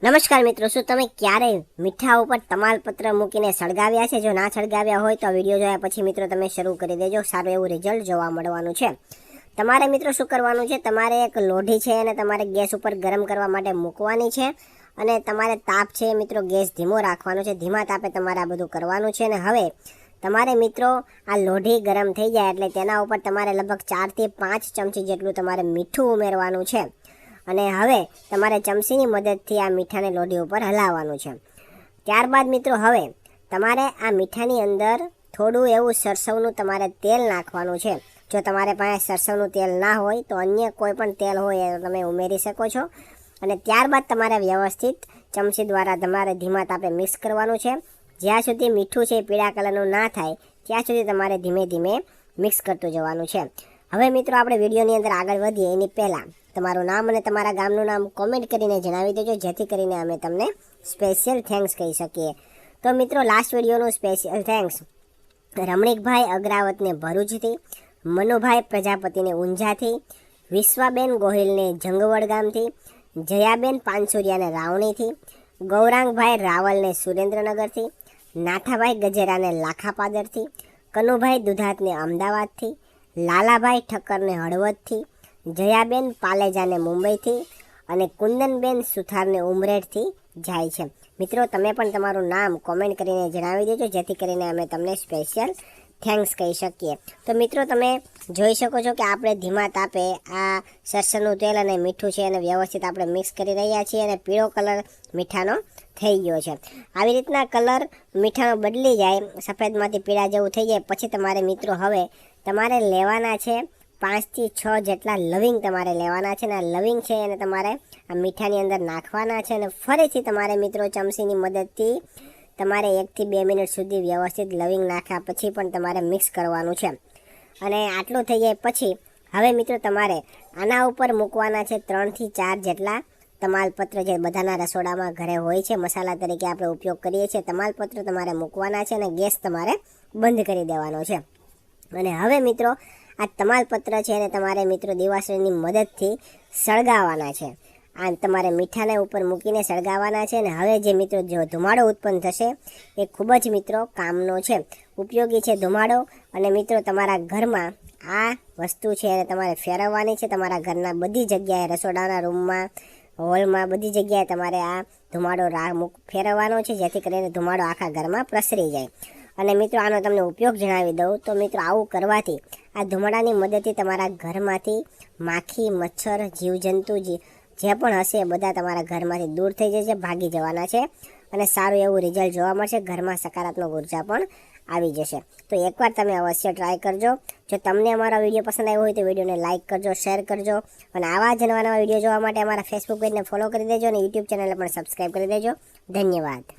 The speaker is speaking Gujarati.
નમસ્કાર મિત્રો, શું તમે ક્યારેય મીઠા ઉપર તમાલપત્ર મૂકીને સળગાવ્યા છે? જો ના સળગાવ્યા હોય તો વિડીયો જોયા પછી મિત્રો તમે શરૂ કરી દેજો. સારું એવું રિઝલ્ટ જોવા મળવાનું છે. તમારે મિત્રો શું કરવાનું છે, તમારે એક લોઢી છે અને તમારે ગેસ ઉપર ગરમ કરવા માટે મૂકવાની છે અને તમારે તાપ છે મિત્રો ગેસ ધીમો રાખવાનો છે. ધીમા તાપે તમારે આ બધું કરવાનું છે. અને હવે તમારે મિત્રો આ લોઢી ગરમ થઈ જાય એટલે તેના ઉપર તમારે લગભગ 4 થી 5 ચમચી જેટલું તમારે મીઠું ઉમેરવાનું છે. અને હવે તમારે ચમચીની મદદથી આ મીઠાને લોઢી ઉપર હલાવવાનું છે. ત્યારબાદ મિત્રો હવે તમારે આ મીઠાની અંદર થોડું એવું સરસવનું તમારે તેલ નાખવાનું છે. જો તમારે પાસે સરસવનું તેલ ના હોય તો અન્ય કોઈ પણ તેલ હોય એ તમે ઉમેરી શકો છો. અને ત્યારબાદ તમારે વ્યવસ્થિત ચમચી દ્વારા તમારે ધીમા તાપે મિક્સ કરવાનું છે. જ્યાં સુધી મીઠું છે પીળા કલરનું ના થાય ત્યાં સુધી તમારે ધીમે ધીમે મિક્સ કરતું જવાનું છે. હવે મિત્રો આપણે વિડીયોની અંદર આગળ વધીએ એની પહેલાં તમારું નામ અને તમારા ગામનું નામ કોમેન્ટ કરીને જણાવી દેજો, જેથી કરીને અમે તમને સ્પેશિયલ થેન્ક્સ કહી શકીએ. તો મિત્રો લાસ્ટ વિડીયોનું સ્પેશિયલ થેન્ક્સ રમણીકભાઈ અગ્રાવતને ભરૂચથી, મનુભાઈ પ્રજાપતિને ઊંઝાથી, વિશ્વાબેન ગોહિલને જંગવડ ગામથી, જયાબેન પાનસુરિયાને રાવણીથી, ગૌરાંગભાઈ રાવલને સુરેન્દ્રનગરથી, નાથાભાઈ ગજેરાને લાખાપાદરથી, કનુભાઈ દુધાતને અમદાવાદથી, લાલાભાઈ ઠક્કરને હળવદથી, જયાબેન પાલેજાને મુંબઈથી અને કુંદનબેન સુથારને ઉમરેઠથી જાય છે. મિત્રો તમે પણ તમારું નામ કોમેન્ટ કરીને જણાવી દેજો, જેથી કરીને અમે તમને સ્પેશિયલ થેન્ક્સ કહી શકીએ. તો મિત્રો તમે જોઈ શકો છો કે આપણે ધીમા તાપે આ સરસવનું તેલ અને મીઠું છે અને વ્યવસ્થિત આપણે મિક્સ કરી રહ્યા છીએ અને પીળો કલર મીઠાનો થઈ ગયો છે. આવી રીતના કલર મીઠાનો બદલી જાય, સફેદમાંથી પીળા જેવું થઈ જાય પછી તમારે મિત્રો હવે તમારે લેવાના છે 5 થી 6 જેટલા લવિંગ તમારે લેવાના છે. અને આ લવિંગ છે એને તમારે આ મીઠાની અંદર નાખવાના છે અને ફરીથી તમારે મિત્રો ચમચીની મદદથી તમારે 1 થી 2 મિનિટ સુધી વ્યવસ્થિત લવિંગ નાખ્યા પછી પણ તમારે મિક્સ કરવાનું છે. અને આટલું થઈ જાય પછી હવે મિત્રો તમારે આના ઉપર મૂકવાના છે 3 થી 4 જેટલા તમાલપત્ર, જે બધાના રસોડામાં ઘરે હોય છે, મસાલા તરીકે આપણે ઉપયોગ કરીએ છીએ. તમાલપત્ર તમારે મૂકવાના છે અને ગેસ તમારે બંધ કરી દેવાનો છે. અને હવે મિત્રો આ તમાલપત્ર છે અને તમારે મિત્રો દિવાસળીની મદદથી સળગાવવાના છે. આ તમારે મીઠાને ઉપર મૂકીને સળગાવવાના છે. અને હવે જે મિત્રો જો ધુમાડો ઉત્પન્ન થશે એ ખૂબ જ મિત્રો કામનો છે, ઉપયોગી છે ધુમાડો. અને મિત્રો તમારા ઘરમાં આ વસ્તુ છે અને તમારે ફેરવવાની છે. તમારા ઘરના બધી જગ્યાએ, રસોડાના રૂમમાં, હોલમાં, બધી જગ્યાએ તમારે આ ધુમાડો ફેરવવાનો છે, જેથી કરીને ધુમાડો આખા ઘરમાં પ્રસરી જાય. અને મિત્રો આનો તમને ઉપયોગ જણાવી દઉં તો મિત્રો આવું કરવાથી આ ધુમાડાની મદદથી તમારા ઘરમાંથી માખી, મચ્છર, જીવજંતુ જે પણ હશે એ બધા તમારા ઘરમાંથી દૂર થઈ જશે, ભાગી જવાના છે અને સારું એવું રિઝલ્ટ જોવા મળશે. ઘરમાં સકારાત્મક ઉર્જા પણ આવી જશે. તો એકવાર તમે અવશ્ય ટ્રાય કરજો. જો તમને અમારો વિડીયો પસંદ આવ્યો હોય તો વિડીયોને લાઇક કરજો, શેર કરજો અને આવા જ નવા વિડીયો જોવા માટે અમારા ફેસબુક પેજને ફોલો કરી દેજો અને યુટ્યુબ ચેનલને પણ સબસ્ક્રાઈબ કરી દેજો. ધન્યવાદ.